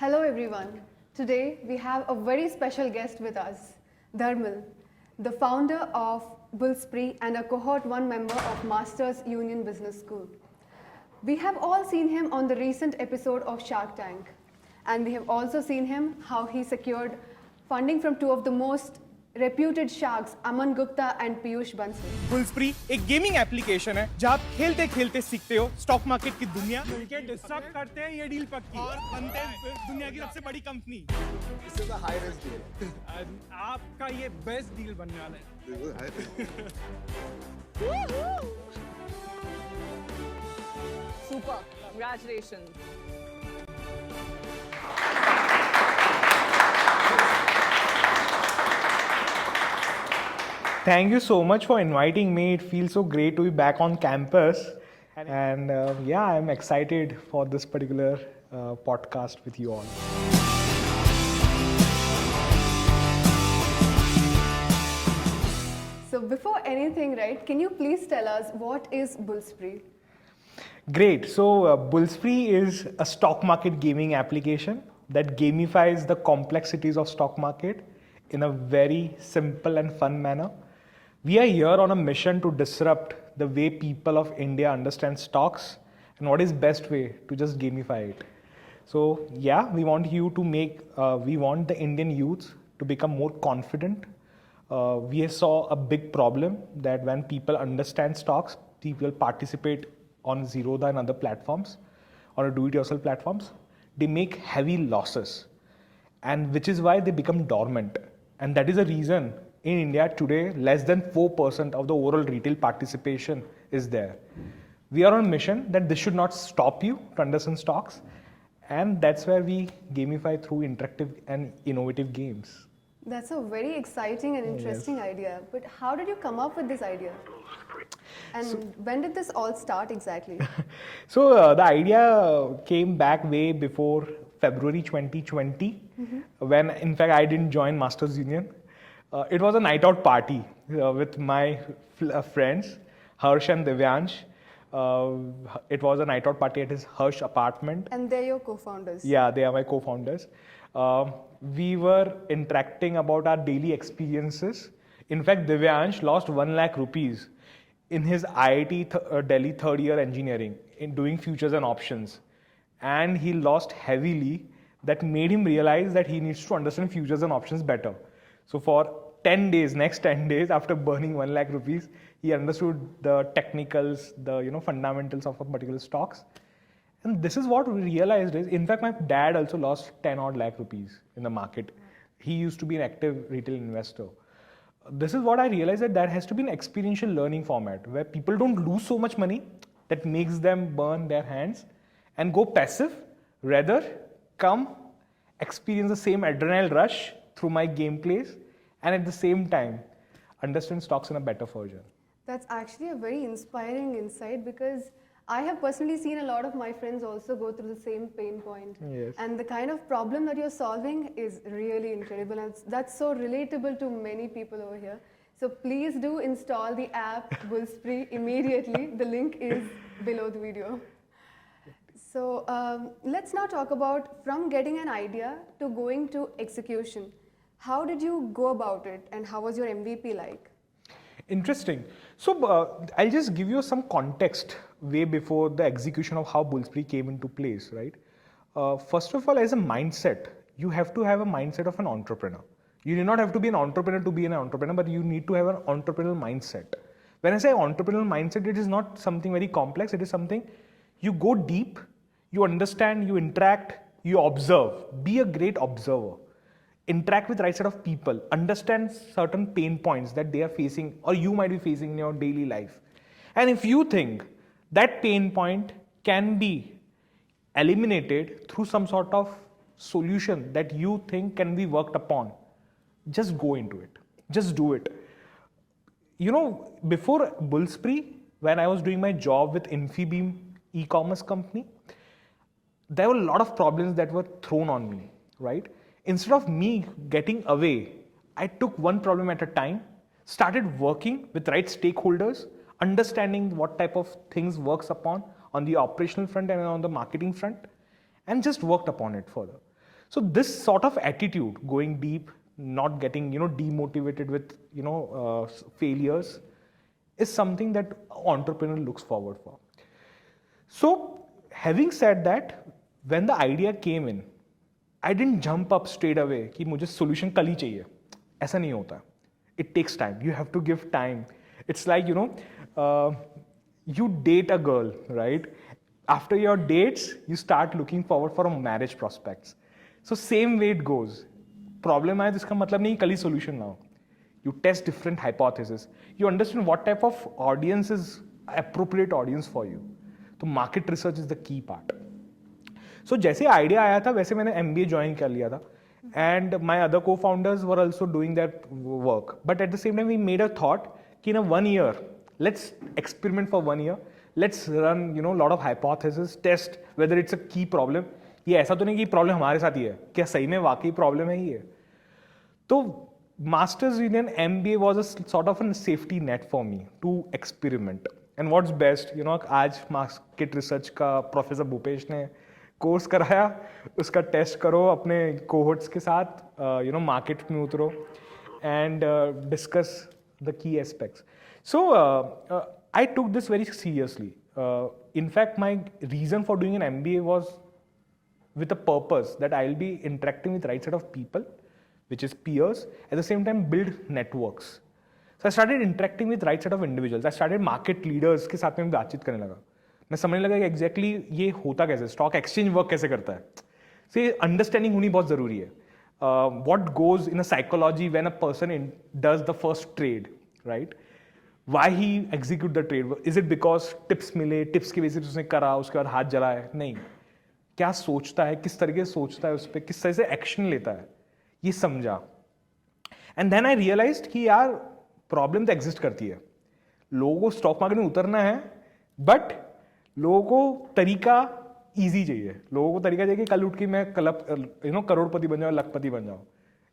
Hello everyone. Today we have a very special guest with us, Dharmil, the founder of Bullspree and a cohort 1 member of Masters Union Business School. We have all seen him on the recent episode of Shark Tank, and we have also seen him how he secured funding from two of the most reputed sharks, Aman Gupta and Piyush Bansal. बुलस्प्री एक gaming application है जहाँ आप खेलते खेलते सीखते हो stock market की दुनिया मिलके डिस्कस करते हैं ये डील पक्की और बनते हैं दुनिया की सबसे बड़ी company This is a high risk deal. आपका ये बेस्ट डील बनने वाला है This is a high risk. Super. Congratulations. Thank you so much for inviting me. It feels so great to be back on campus. And yeah, I'm excited for this particular podcast with you all. So before anything, right, can you please tell us what is Bullspree? Great. So Bullspree is a stock market gaming application that gamifies the complexities of stock market in a very simple and fun manner. We are here on a mission to disrupt the way people of India understand stocks and what is best way to just gamify it. So yeah, we want you to we want the Indian youth to become more confident. We saw a big problem that when people understand stocks, people participate on Zerodha and other platforms or do-it-yourself platforms, they make heavy losses, and which is why they become dormant. And that is the reason in India today, less than 4% of the overall retail participation is there. We are on a mission that this should not stop you to understand stocks, and that's where we gamify through interactive and innovative games. That's a very exciting and interesting idea. But how did you come up with this idea? And when did this all start exactly? So the idea came back way before February 2020, when in fact I didn't join Masters Union. It was a night out party with my friends, Harsh and Divyansh. It was a night out party at his Harsh apartment. And they're your co-founders. Yeah, they are my co-founders. We were interacting about our daily experiences. In fact, Divyansh lost 1 lakh rupees in his IIT Delhi third year engineering in doing futures and options. And he lost heavily. That made him realize that he needs to understand futures and options better. So for 10 days, next 10 days, after burning 1 lakh rupees, he understood the technicals, the fundamentals of a particular stocks. And this is what we realized is, in fact, my dad also lost 10 odd lakh rupees in the market. He used to be an active retail investor. This is what I realized, that there has to be an experiential learning format where people don't lose so much money that makes them burn their hands and go passive. Rather, come experience the same adrenaline rush through my gameplays and at the same time understand stocks in a better version. That's actually a very inspiring insight, because I have personally seen a lot of my friends also go through the same pain point. Yes. And the kind of problem that you're solving is really incredible, and that's so relatable to many people over here. So please do install the app Bullspree immediately. The link is below the video. So let's now talk about from getting an idea to going to execution. How did you go about it, and how was your MVP like? Interesting. So I'll just give you some context way before the execution of how Bullspree came into place, right? First of all, as a mindset, you have to have a mindset of an entrepreneur. You do not have to be an entrepreneur to be an entrepreneur, but you need to have an entrepreneurial mindset. When I say entrepreneurial mindset, it is not something very complex. It is something you go deep, you understand, you interact, you observe. Be a great observer. Interact with right set of people, understand certain pain points that they are facing or you might be facing in your daily life. And if you think that pain point can be eliminated through some sort of solution that you think can be worked upon, just go into it. Just do it. Before Bullspree, when I was doing my job with Infibeam e-commerce company, there were a lot of problems that were thrown on me, right? Instead of me getting away, I took one problem at a time, started working with right stakeholders, understanding what type of things works upon on the operational front and on the marketing front, and just worked upon it further. So this sort of attitude, going deep, not getting demotivated with failures, is something that entrepreneur looks forward for. So having said that, when the idea came in, I didn't jump up straight away कि मुझे solution कल ही चाहिए. ऐसा नहीं होता. It takes time. You have to give time. It's like you date a girl, right? After your dates, you start looking forward for a marriage prospects. So same way it goes. Problem है जिसका मतलब नहीं कल ही solution लाओ. You test different hypotheses. You understand what type of audience is appropriate audience for you. तो market research is the key part. So जैसे idea आया था वैसे मैंने MBA join कर लिया था. And my other co-founders were also doing that work. But at the same time, we made a thought कि in 1 year, let's experiment for 1 year. Let's run, lot of hypotheses, test whether it's a key problem. ये ऐसा तो नहीं कि problem हमारे साथ ही है, क्या सही में वाकई प्रॉब्लम है ये? तो Masters Union MBA was a sort of a safety net for me to experiment. And what's best, आज market research का प्रोफेसर भूपेश ने कोर्स कराया, उसका टेस्ट करो अपने कोहोर्ट्स के साथ, मार्केट में उतरो and discuss the key aspects. So I took this very seriously. In fact my reason for doing an MBA was with a purpose that I'll be interacting with right set of people, which is peers, at the same time build networks. So I started interacting with right set of individuals. I started market leaders के साथ में बातचीत करने लगा. मैं समझने लगा कि एग्जैक्टली ये होता कैसे, स्टॉक एक्सचेंज वर्क कैसे करता है. सो ये अंडरस्टैंडिंग होनी बहुत ज़रूरी है. What goes in a psychology when a person does the first trade, right? Why he execute the trade? Is it because tips मिले, टिप्स की बेसिस उसने करा, उसके बाद हाथ जलाए? नहीं. क्या सोचता है, किस तरीके से सोचता है, उस पर किस तरह से एक्शन लेता है, ये समझा. एंड देन आई रियलाइज्ड कि यार प्रॉब्लम तो एग्जिस्ट करती है. लोगों को स्टॉक मार्केट में उतरना है, बट लोगों को तरीका इजी चाहिए. लोगों को तरीका चाहिए कि कल उठ के मैं करोड़पति बन जाऊँ, लखपति बन जाऊँ.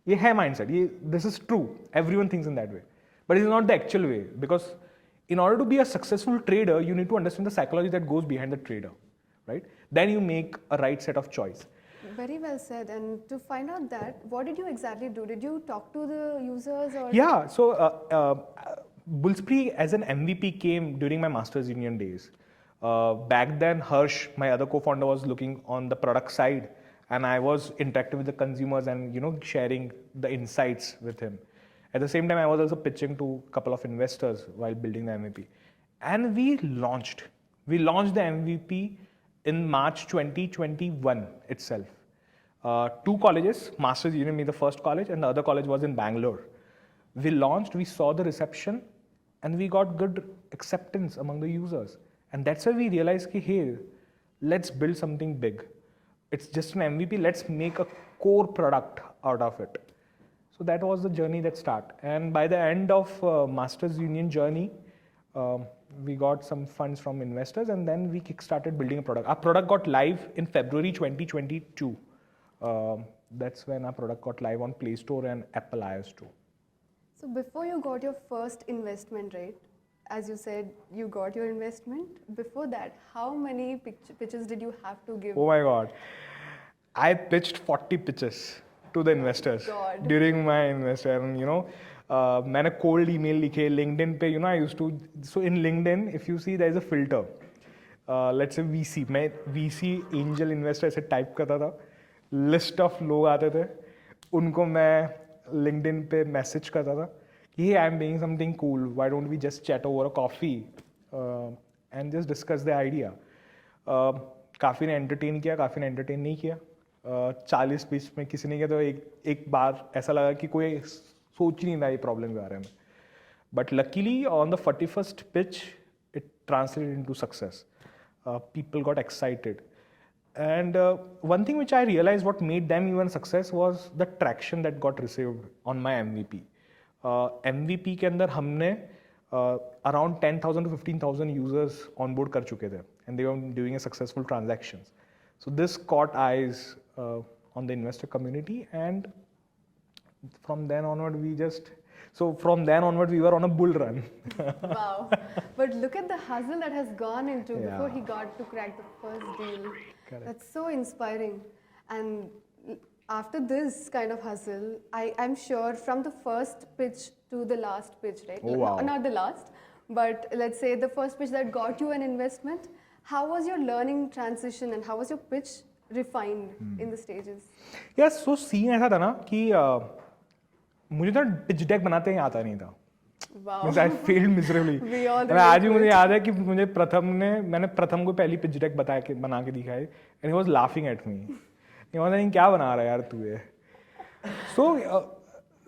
ये है माइंडसेट. ये this is true. Everyone thinks in that way, but it is not the actual way. Because in order to be a successful trader, you need to understand the psychology that goes behind the trader, right? Then you make a right set of choice. Very well said. And to find out that, what did you exactly do? Did you talk to the users or? Yeah. So Bullspree as an MVP came during my Masters Union days. Back then, Harsh, my other co-founder, was looking on the product side, and I was interacting with the consumers and sharing the insights with him. At the same time, I was also pitching to a couple of investors while building the MVP. And we launched the MVP in March 2021 itself. 2 colleges, Masters Union, the first college, and the other college was in Bangalore. We launched, we saw the reception, and we got good acceptance among the users. And that's why we realized, hey, let's build something big. It's just an MVP, let's make a core product out of it. So that was the journey that started. And by the end of Masters Union journey, we got some funds from investors, and then we kickstarted building a product. Our product got live in February 2022. That's when our product got live on Play Store and Apple iOS too. So before you got your first investment, right? As you said, you got your investment. Before that, how many pitches did you have to give? Oh my God. I pitched 40 pitches to the investors during my investor. And मैंने cold email लिखे LinkedIn पे. I used to, so in LinkedIn, if you see, there is a filter. Let's say VC, मैं VC angel investor ऐसे type करता था. List of लोग आते थे, उनको मैं LinkedIn पे message करता था कि hey, I'm doing something cool. Why don't we just chat over a coffee and just discuss the idea. काफ़ी ने entertain किया, काफ़ी ने entertain नहीं किया. 40 pitch में किसी ने किया तो एक बार ऐसा लगा कि कोई सोच ही नहीं रहा ये प्रॉब्लम के बारे में. But luckily on the 41st pitch, it translated into success. People got excited. And one thing which I realized what made them even success was the traction that got received on my MVP. MVP के अंदर हमने around 10,000 to 15,000 users onboard कर चुके थे, and they were doing a successful transactions. So this caught eyes on the investor community, and from then onward we were on a bull run. Wow. But look at the hustle that has gone into before Yeah. he got to crack the first deal. Correct. That's so inspiring. And After this kind of hustle, I'm sure from the first pitch to the last pitch, right? Oh, wow. Not the last, but let's say the first pitch that got you an investment. How was your learning transition and how was your pitch refined in the stages? Yes so scene ऐसा था ना कि मुझे तो pitch deck बनाते ही आता नहीं था. Wow. I failed miserably. We all मैं आज भी relate to मुझे it. याद है कि मैंने प्रथम को पहली पिच डेक बना के दिखाई and he was laughing at me. ये वाला नहीं क्या बना रहा है यार तू ये. सो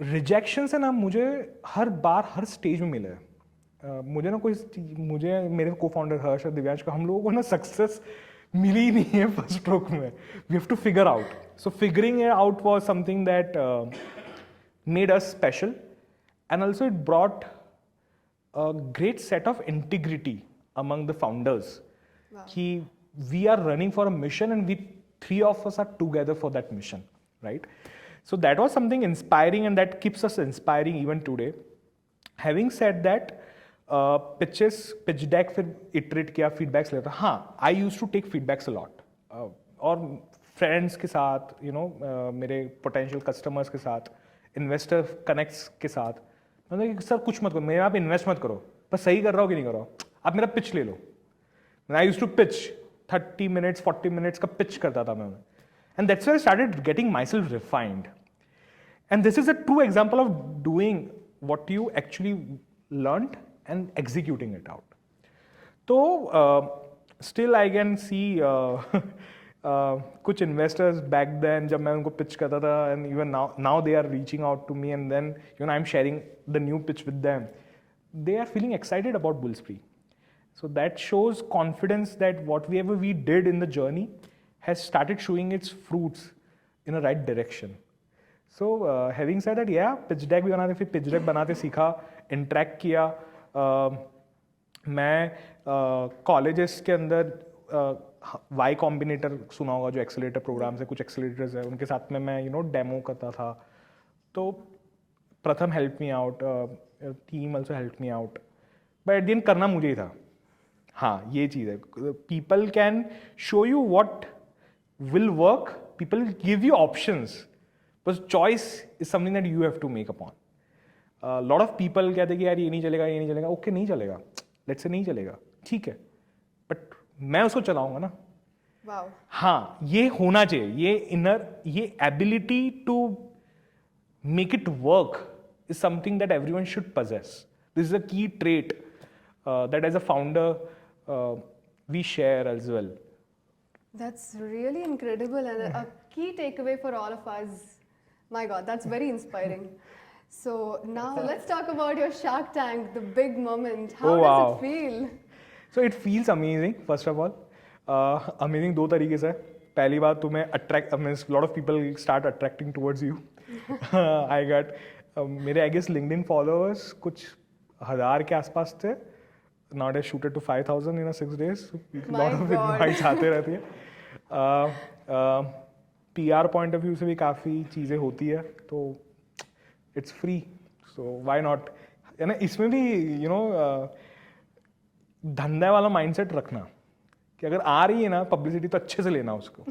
रिजेक्शन से ना मुझे हर बार हर स्टेज में मिला है. मुझे ना मुझे मेरे को फाउंडर हर्ष और दिव्यांश को हम लोगों को ना सक्सेस मिली ही नहीं है फर्स्ट स्ट्रोक में. We have to figure out. So figuring it out was something that made us special and also it brought a great set of integrity among the founders. Wow. Ki we are running for a mission and we three of us are together for that mission, right? So that was something inspiring and that keeps us inspiring even today. Having said that, pitch deck फिर iterate किया, feedbacks लेता. हाँ, I used to take feedbacks a lot. और friends के साथ, मेरे potential customers के साथ, investor connects के साथ. मतलब कि सर कुछ मत करो, मेरे आप इन्वेस्ट मत करो, बस सही कर रहा हो कि नहीं कर रहा हो, आप मेरा पिच ले लो. I used to pitch 30 minutes 40 minutes का पिच करता था मैं. And that's why I started getting myself refined. And this is a true example of doing what you actually learned and executing it out. तो still I can see कुछ investors back then जब मैं उनको pitch करता था and even now they are reaching out to me and then I am sharing the new pitch with them. They are feeling excited about Bullspree. So that shows confidence that whatever we did in the journey has started showing its fruits in a right direction. So having said that, yeah, pitch deck भी बनाते, फिर pitch deck बनाते सीखा, interact किया. मैं colleges के अंदर Y Combinator सुना होगा जो accelerator programs है, कुछ accelerators है, उनके साथ में मैं demo करता था. तो प्रथम helped me out. Team also helped me out. But at the end करना मुझे ही था. हाँ ये चीज़ है. People can show you what will work. People give you options. But choice is something that you have to make upon. A lot of people कहते हैं कि यार ये नहीं चलेगा. Okay नहीं चलेगा. Let's say नहीं चलेगा. ठीक है. But मैं उसको चलाऊंगा ना. Wow. हाँ ये होना चाहिए. ये ability to make it work is something that everyone should possess. This is a key trait that as a founder we share as well. That's really incredible and a key takeaway for all of us. My God, that's very inspiring. So now let's talk about your Shark Tank, the big moment. How does it feel? So it feels amazing, first of all. Amazing दो तरीके से. पहली बात तुम्हें lot of people start attracting towards you. I got मेरे I guess LinkedIn followers कुछ 1000 के आसपास थे. Not a shooted to 5000 in 6 days. Lot of invites आते रहती है. PR पॉइंट ऑफ व्यू से भी काफ़ी चीज़ें होती है तो it's free so why not. है ना इसमें भी धंधा वाला माइंडसेट रखना कि अगर आ रही है ना पब्लिसिटी तो अच्छे से लेना उसको.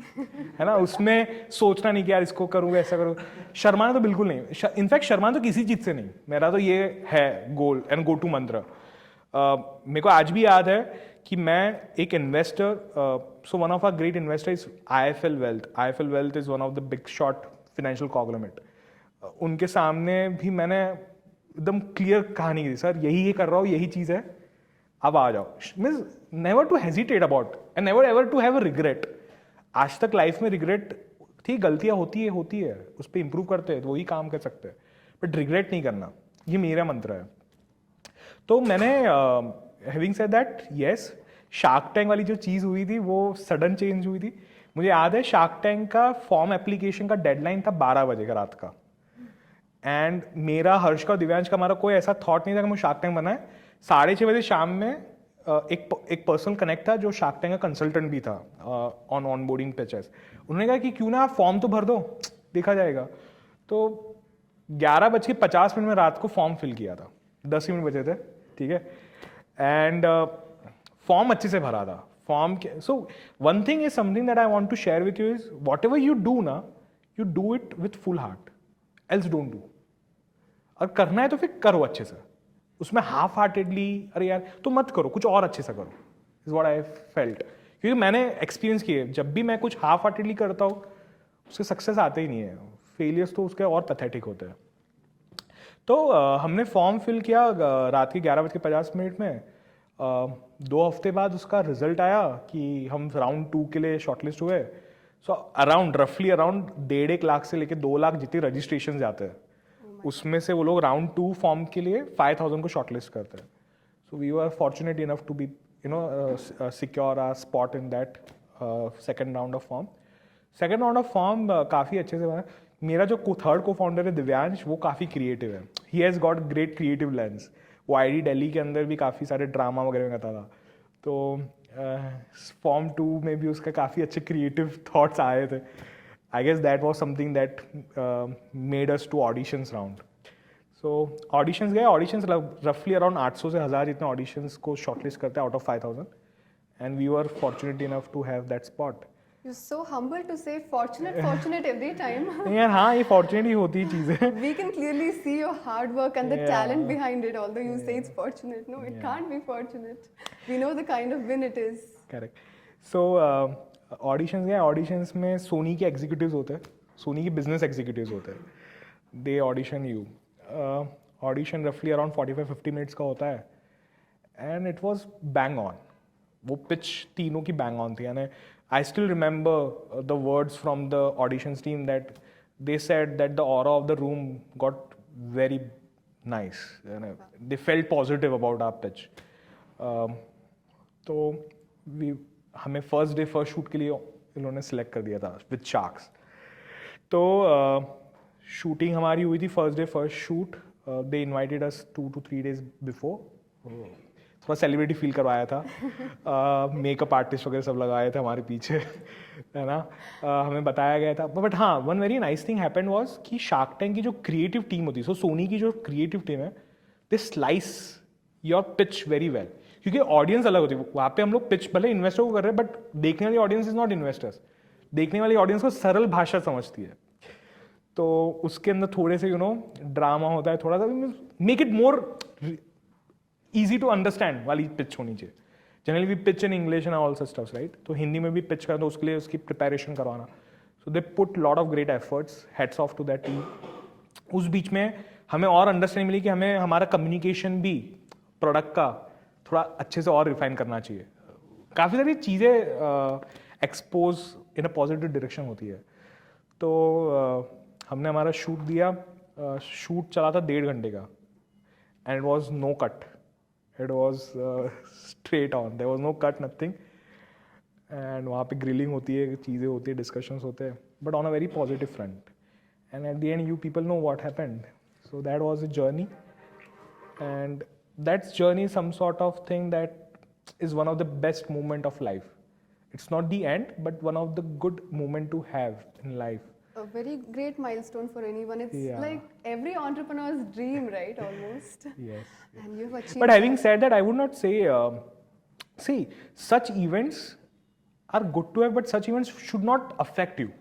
है ना उसमें सोचना नहीं कि यार इसको करूँगा ऐसा करूँ. शर्माना तो बिल्कुल नहीं. इनफैक्ट शर्माना तो किसी चीज़ से नहीं. मेरा तो ये है गोल एंड गो टू मंत्र. मेरे को आज भी याद है कि मैं एक investor so one of our great investor is IIFL Wealth. IIFL Wealth is one of the big shot financial conglomerate. उनके सामने भी मैंने एकदम क्लियर कहानी की सर यही कर रहा हूँ यही चीज़ है अब आ जाओ. Means never to hesitate about and never ever to have a regret. आज तक लाइफ में रिग्रेट थी गलतियां होती है उस पर इंप्रूव करते हैं तो वही काम कर सकते हैं बट रिग्रेट नहीं करना. ये मेरा मंत्र है. तो मैंने having said that yes shark tank वाली जो चीज़ हुई थी वो सडन चेंज हुई थी. मुझे याद है शार्क टैंक का फॉर्म एप्लीकेशन का डेडलाइन था 12 बजे का रात का. एंड मेरा हर्ष का दिव्यांश का हमारा कोई ऐसा थॉट नहीं था कि मुझे शार्क टैंक बनाए. 6:30 बजे शाम में एक पर्सनल कनेक्ट था जो शार्क टैंक का कंसल्टेंट भी था ऑन बोर्डिंग पिचेस. उन्होंने कहा कि क्यों ना आप फॉर्म तो भर दो देखा जाएगा. तो 11:50 में रात को फॉर्म फिल किया था. 10 मिनट बचे थे ठीक है. एंड फॉर्म अच्छे से भरा था. Form so one thing is something that I want to share with you is what ever you do ना you do it with full heart, else don't do. और करना है तो फिर करो अच्छे से, उसमें हाफ हार्टेडली अरे यार तो मत करो, कुछ और अच्छे से करो, इज व्हाट आई फेल्ट. क्योंकि मैंने एक्सपीरियंस किए, जब भी मैं कुछ हाफ हार्टेडली करता हूँ उसके सक्सेस आते ही नहीं है, फेलियर्स तो उसके और पैथेटिक होते हैं. तो हमने फॉर्म फिल किया रात के 11:50 में. 2 हफ्ते बाद उसका रिजल्ट आया कि हम राउंड 2 के लिए शॉर्टलिस्ट हुए. सो रफली अराउंड 1.5 लाख से लेके 2 लाख जितने रजिस्ट्रेशन जाते हैं उसमें से वो लोग राउंड 2 फॉर्म के लिए 5,000 को शॉर्टलिस्ट करते हैं. So we were fortunate enough to be secure our spot in that second round of form. Second round of form काफ़ी अच्छे से बना. मेरा जो थर्ड को फाउंडर है दिव्यांश, वो काफ़ी क्रिएटिव है. He has got great creative lens. वो आईडी दिल्ली के अंदर भी काफ़ी सारे ड्रामा वगैरह करता था. तो फॉर्म 2 में भी उसका काफ़ी अच्छे क्रिएटिव थॉट्स आए थे. I guess that was something that made us to auditions round. So auditions गए. ऑडिशंस रफली अराउंड 800 से 1000 जितने ऑडिशंस को शॉर्टलिस्ट करते हैं out of 5,000. And we were fortunate enough to have that spot. You're so humble to say fortunate every time. यार हाँ, ये फॉर्चुनेट ही होती है चीज़ें. We can clearly see your hard work and the Yeah. talent behind it, although you say it's fortunate. No, it can't be fortunate. We know the kind of win it is. Correct. So auditions गए. Auditions में सोनी के executives होते हैं, सोनी के business executives होते हैं. दे audition you. Audition रफली around 45-50 minutes का होता है. And it was bang on. वो पिच तीनों की बैंग ऑन थी. यानी I still remember the words from the auditions team that they said that the aura of the room got very nice. They felt positive about our pitch. तो हमें first day first shoot के लिए इन्होंने select कर दिया था with sharks. तो shooting हमारी हुई थी first day first shoot. They invited us 2 to 3 days before. थोड़ा सेलिब्रिटी फील करवाया था. मेकअप आर्टिस्ट वगैरह सब लगाए थे हमारे पीछे, है ना. हमें बताया गया था. बट हाँ, one very nice thing happened was कि शार्क टैंक की जो क्रिएटिव टीम होती है, सो सोनी की जो क्रिएटिव टीम है, they slice your pitch very well. क्योंकि ऑडियंस अलग होती है. वहाँ पे हम लोग पिच भले इन्वेस्टर को कर रहे हैं, बट देखने वाली ऑडियंस इज नॉट इन्वेस्टर्स. देखने वाली ऑडियंस को सरल भाषा समझती है. तो उसके अंदर थोड़े से ड्रामा होता है, थोड़ा सा make it more easy to understand वाली पिच होनी चाहिए. Generally we pitch in English and all such stuffs, right. तो हिंदी में भी पिच करना, तो उसके लिए उसकी प्रिपरेशन करवाना. So they put lot of great efforts. Heads off to that team. उस बीच में हमें और अंडरस्टैंडिंग मिली कि हमें हमारा कम्युनिकेशन भी प्रोडक्ट का थोड़ा अच्छे से और रिफाइन करना चाहिए. काफ़ी सारी चीज़ें expose in a positive direction होती है. तो हमने हमारा शूट दिया. शूट चला था 1.5 घंटे का. And it was no cut. It was straight on. There was no cut, nothing. And वहाँ पे ग्रिलिंग होती है, चीज़ें होती है, डिस्कशंस होते हैं, but on a very positive front. And at the end you people know what happened. So that was a journey. And that's journey some sort of thing that is one of the best moment of life. It's not the end, but one of the good moment to have in life. A very great milestone for anyone. It's like every entrepreneur's dream, right? Almost. Yes. And you've achieved. But having said that, I would not say, see, such events are good to have, but such events should not affect you.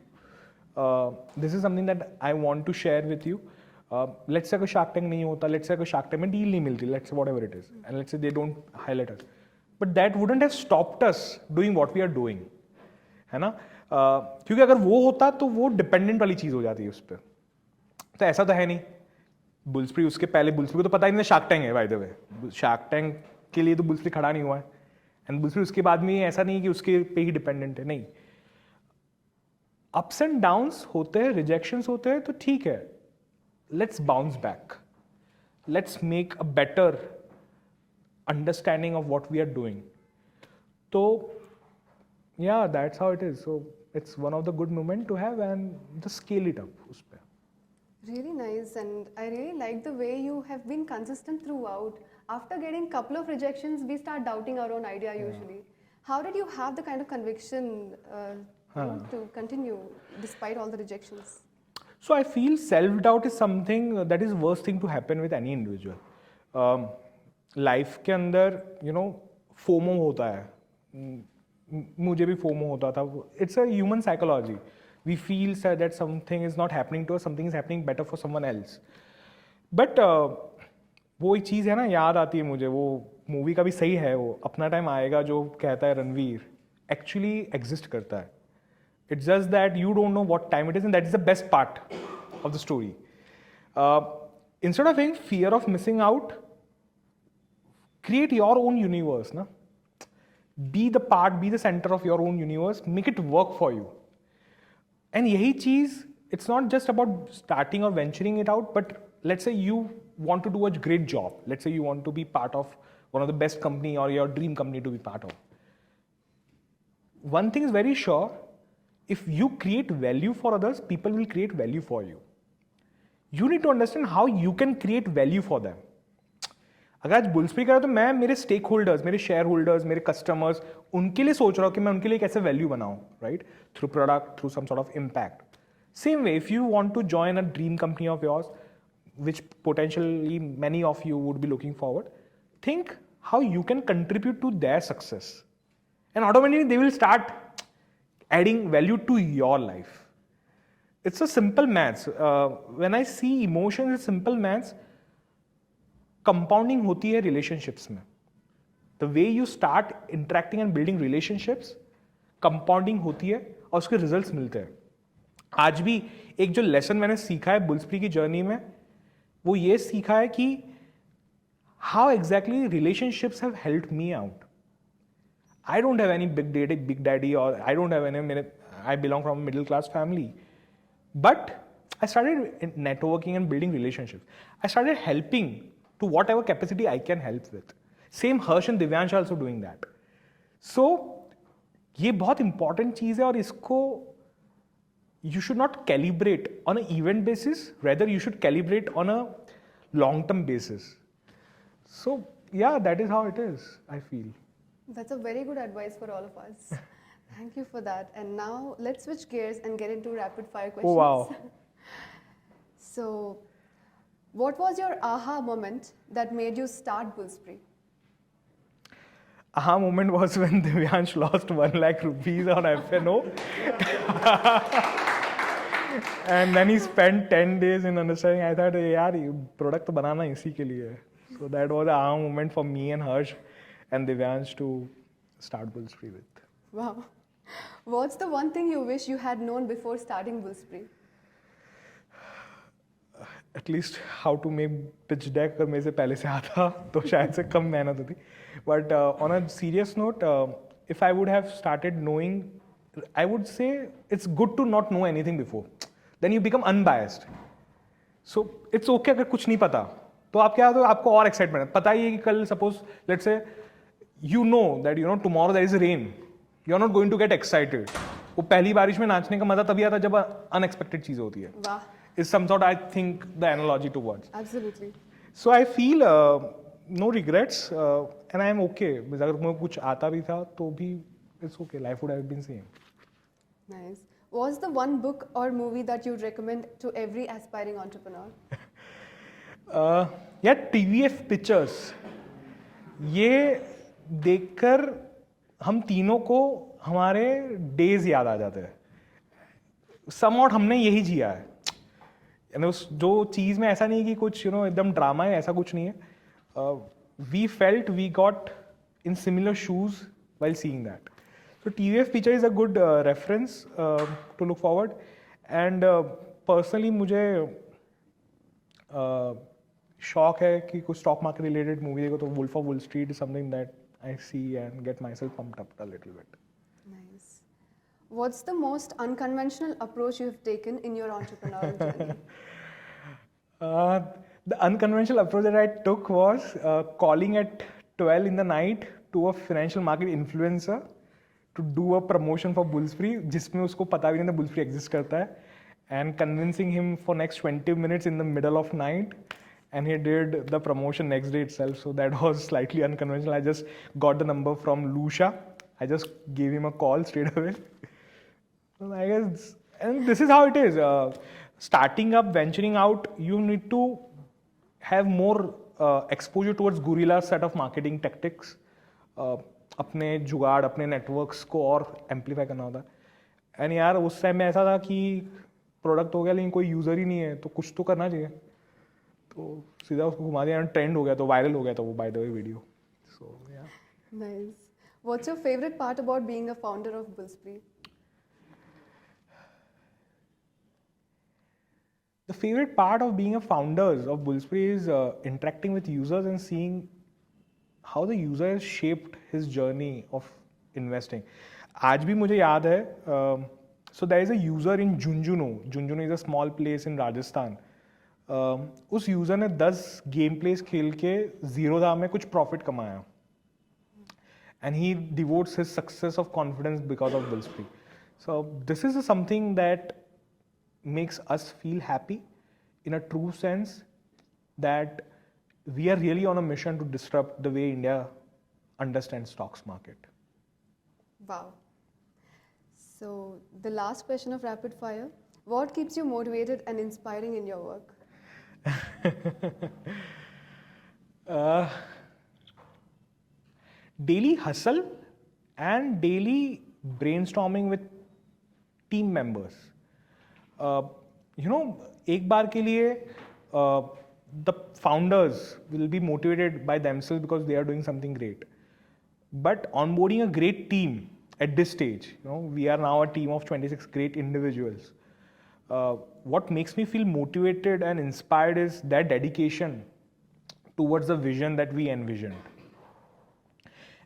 This is something that I want to share with you. Let's say a Shark Tank नहीं होता, let's say a Shark Tank में deal नहीं मिलती, let's say whatever it is, and let's say they don't highlight us. But that wouldn't have stopped us doing what we are doing. है ना. क्योंकि अगर वो होता तो वो डिपेंडेंट वाली चीज़ हो जाती है उस पर. तो ऐसा तो है नहीं. बुल्सप्री, उसके पहले बुल्सप्री को तो पता ही नहीं शार्क टैंक है. By the way, shark tank के लिए तो बुल्सप्री खड़ा नहीं हुआ है. एंड बुल्सप्री उसके बाद में ऐसा नहीं कि उसके पे ही डिपेंडेंट है. नहीं, अप्स एंड डाउन्स होते हैं, रिजेक्शंस होते हैं, तो ठीक है. Let's bounce back. Let's make a better understanding of what we are doing. तो yeah, that's how it is. So it's one of the good moment to have, and just scale it up उस पे. Really nice, and I really like the way you have been consistent throughout. After getting couple of rejections, we start doubting our own idea usually. How did you have the kind of conviction to continue despite all the rejections? So I feel self-doubt is something that is worst thing to happen with any individual. Life के अंदर FOMO होता है. मुझे भी FOMO होता था. It's a human psychology We feel that something is not happening to us, something is happening better for someone else. But वो एक चीज़ है ना, याद आती है मुझे, वो मूवी का भी सही है, वो अपना टाइम आएगा जो कहता है रणवीर, एक्चुअली एग्जिस्ट करता है. It's just that you don't know what time it is, and that is the best part of the story. Instead of having fear of missing out, create your own universe. Na? Be the center of your own universe, make it work for you. And yahi cheez, it's not just about starting or venturing it out, but let's say you want to do a great job. Let's say you want to be part of one of the best company or your dream company to be part of. One thing is very sure, if you create value for others, people will create value for you. You need to understand how you can create value for them. अगर आज बुल्सप्री कर रहा तो मैं मेरे stake holders, मेरे share holders, मेरे customers, उनके लिए सोच रहा हूँ कि मैं उनके लिए कैसे वैल्यू बनाऊँ, right? Through product, through some sort of impact. Same way, if you want to join a dream company of yours, which potentially many of you would be looking forward, think how you can contribute to their success. And automatically they will start adding value to your life. It's a simple maths. When I see emotions, it's simple maths. Compounding होती है relationships में. The way you start interacting and building relationships, compounding होती है और उसके results मिलते हैं. आज भी एक जो lesson मैंने सीखा है बुल्सप्री की जर्नी में, वो ये सीखा है कि how exactly relationships have helped me out. I don't have any big daddy, or I don't have any, I belong from a middle class family. But I started networking and building relationships. I started helping to whatever capacity I can help with. Same Harsh and Divyansh are also doing that. So, ये बहुत important चीज़ है और इसको you should not calibrate on an event basis, rather you should calibrate on a long-term basis. So, yeah, that is how it is, I feel. That's a very good advice for all of us. Thank you for that. And now let's switch gears and get into rapid fire questions. Oh, wow. So, what was your aha moment that made you start Bullspree? Aha moment was when Divyansh lost 1 lakh rupees on FNO. And then he spent 10 days in understanding. I thought, yaar, product banana isi ke liye hai. So that was the aha moment for me and Harsh and Divyansh to start Bullspree with. Wow. What's the one thing you wish you had known before starting Bullspree? At least how to make pitch deck अगर मेरे से पहले से आता तो शायद से कम मेहनत होती. But on a serious note, if I would have started knowing, I would say it's good to not know anything before. Then you become unbiased. So it's okay अगर कुछ नहीं पता तो आप क्या, तो आपको और एक्साइटमेंट है. पता ही है कि कल suppose let's say you know that tomorrow there is rain, you are not going to get excited. वो पहली बारिश में नाचने का मजा तभी आता जब अनएक्सपेक्टेड चीज होती है. Wow. Is some sort, I think, the analogy to words. Absolutely. So I feel no regrets and I am okay. अगर मुझे कुछ आता भी था तो भी it's okay. Life would have been same. Nice. What's the one book or movie that you recommend to every aspiring entrepreneur? Yeah, TVF Pictures. ये देखकर हम तीनों को हमारे डेज याद आ जाते हैं. समवॉट हमने यही जिया है. उस जो चीज़ में ऐसा नहीं कि कुछ एकदम ड्रामा है, ऐसा कुछ नहीं है. We felt we got in similar shoes while seeing that. So TVF picture is a good reference to look forward. And personally मुझे शौक है कि कुछ स्टॉक मार्केट रिलेटेड मूवी देखो तो Wolf of Wall Street is something that I see and get my self pumped up a little bit. Nice. What's the most unconventional approach you've taken in your entrepreneurial journey? The unconventional approach that I took was calling at 12 in the night to a financial market influencer to do a promotion for Bullspree, जिसमें उसको पता भी नहीं था Bullspree exist करता है, and convincing him for next 20 minutes in the middle of night, and he did the promotion next day itself. So that was slightly unconventional. I just got the number from Lucia. I just gave him a call straight away. So I guess, and this is how it is. Starting up, venturing out, you need to have more exposure towards guerrilla set of marketing tactics. अपने जुगाड़, अपने networks को और amplify करना होता है. And यार उस टाइम में ऐसा था कि प्रोडक्ट हो गया लेकिन कोई यूज़र ही नहीं है, तो कुछ तो करना चाहिए, तो सीधा उसको घुमा दिया, ट्रेंड हो गया, तो वायरल हो गया था वो बाय द वे वीडियो. सो या. Nice. What's your favorite part about being a founder of Bullspree? The favorite part of being a founder of Bullspree is interacting with users and seeing how the user has shaped his journey of investing. आज भी मुझे याद है, so there is a user in Junjunu. Junjunu is a small place in Rajasthan. उस user ने 10 game place खेल के zero दाम में कुछ प्रॉफिट कमाया. And he devotes his success of confidence because of Bullspree. So this is something that makes us feel happy in a true sense that we are really on a mission to disrupt the way India understands stocks market. Wow. So the last question of rapid fire. What keeps you motivated and inspiring in your work? Daily hustle and daily brainstorming with team members. एक बार के लिए the founders will be motivated by themselves because they are doing something great. But onboarding a great team at this stage, we are now a team of 26 great individuals. What makes me feel motivated and inspired is their dedication towards the vision that we envisioned.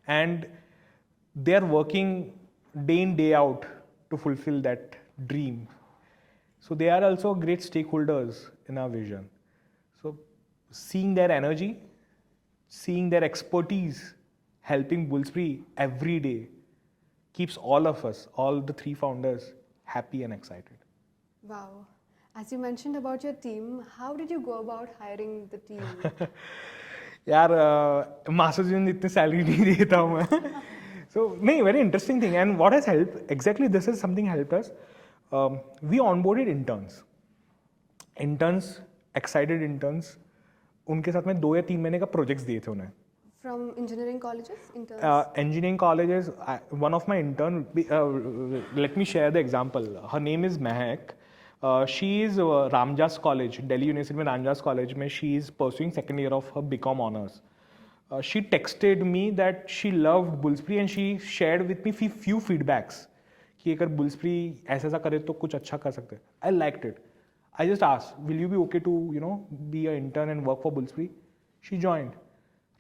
And they are working day in, day out to fulfill that dream. So they are also great stakeholders in our vision. So seeing their energy, seeing their expertise, helping Bullspree every day keeps all of us, all the 3 founders, happy and excited. Wow. As you mentioned about your team, how did you go about hiring the team? यार masters में इतनी salary नहीं देता हूँ मैं. So नहीं, very interesting thing, and what has helped exactly, this is something helped us. We onboarded interns, excited interns. उनके साथ में 2 या 3 महीने का प्रोजेक्ट्स दिए थे उन्हें. From engineering colleges, interns? Engineering colleges. One of my intern, let me share the example. Her name is Mehak. She is Ramjas College, Delhi University में Ramjas College में she is pursuing second year of her BCom honors. She texted me that she loved Bullspree and she shared with me few feedbacks कि अगर Bullspree ऐसा करे तो कुछ अच्छा कर सकते हैं. I liked it. I just asked, will you be okay to be an intern and work for Bullspree? She joined.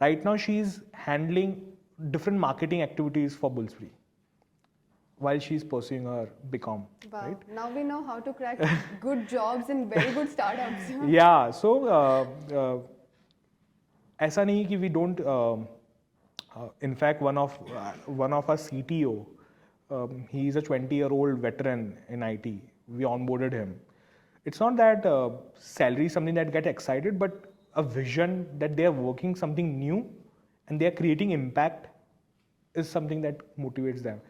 Right now she is handling different marketing activities for Bullspree while she is pursuing her BCom. Wow. Right? Now we know how to crack good jobs in very good startups. Yeah. So ऐसा नहीं कि we don't. In fact, one of our CTO, he is a 20-year-old veteran in IT. We onboarded him. It's not that salary is something that get excited, but a vision that they are working something new and they are creating impact is something that motivates them.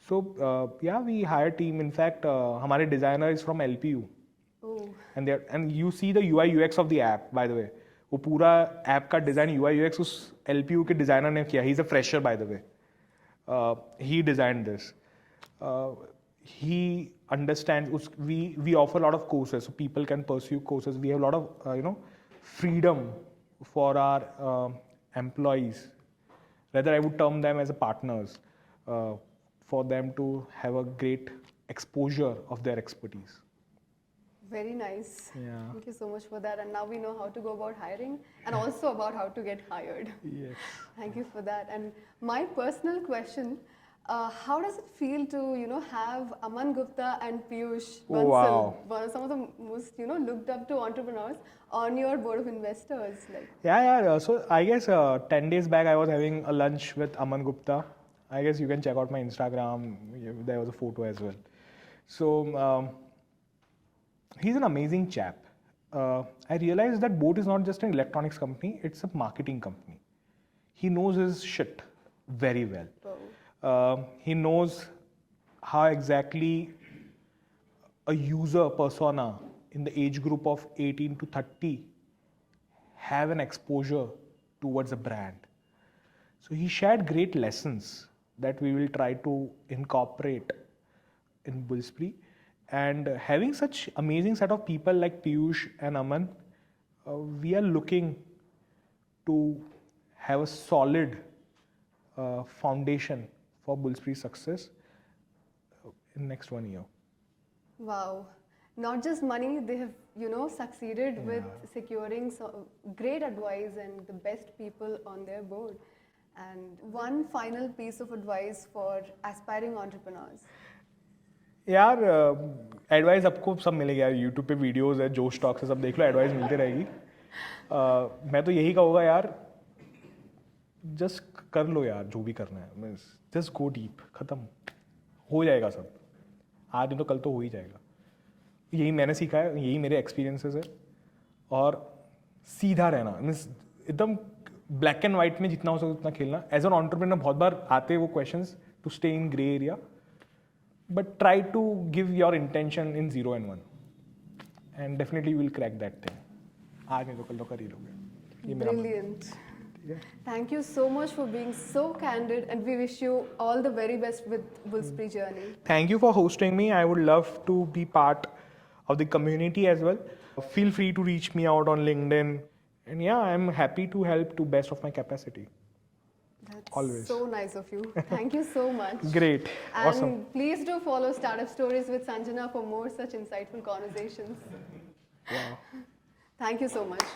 So yeah, we hire team. In fact, हमारे designer is from LPU. Oh. And you see the UI UX of the app, by the way. वो पूरा app का design UI UX उस LPU के designer ने किया. He's a fresher, by the way. He designed this. He understands. We offer a lot of courses, so people can pursue courses. We have a lot of freedom for our employees. Rather, I would term them as partners for them to have a great exposure of their expertise. Very nice. Yeah. Thank you so much for that. And now we know how to go about hiring and also about how to get hired. Yes. Thank you for that. And my personal question, how does it feel to have Aman Gupta and Piyush Bansal, wow. some of the most looked up to entrepreneurs, on your board of investors? Like, Yeah. So I guess 10 days back I was having a lunch with Aman Gupta. I guess you can check out my Instagram. There was a photo as well. So he's an amazing chap. I realized that Boat is not just an electronics company; it's a marketing company. He knows his shit very well. He knows how exactly a user persona in the age group of 18 to 30 have an exposure towards a brand. So he shared great lessons that we will try to incorporate in Bullspree, and having such amazing set of people like Piyush and Aman, we are looking to have a solid foundation for Bullspree success in next 1 year. Wow. Not just money, they have, succeeded with securing great advice and the best people on their board. And one final piece of advice for aspiring entrepreneurs. यार advice आपको सब मिलेगा यार, YouTube पे videos है, जोश talks है, सब देख लो, एडवाइस मिलती रहेगी. मैं तो यही कहूँगा यार, जस्ट कर लो यार जो भी करना है, जस्ट गो डीप, ख़त्म हो जाएगा सब. आज नहीं तो कल तो हो ही जाएगा. यही मैंने सीखा है, यही मेरे एक्सपीरियंसेस है. और सीधा रहना, मीन्स एकदम ब्लैक एंड वाइट में जितना हो सके उतना खेलना. एज एन एंटरप्रेन्योर बहुत बार आते वो questions to stay in grey area, but try to give your intention in 0 and 1 and definitely you will crack that thing. आज नहीं तो कल तो कर ही लोगे. ये मेरा Brilliant. ठीक है. Thank you so much for being so candid, and we wish you all the very best with Bullspree journey. Thank you for hosting me. I would love to be part of the community as well. Feel free to reach me out on LinkedIn, and yeah, I'm happy to help to best of my capacity. That's Always. so nice of you. Thank you so much. Great. And Awesome. please do follow Startup Stories with Sanjana for more such insightful conversations. Wow. Thank you so much.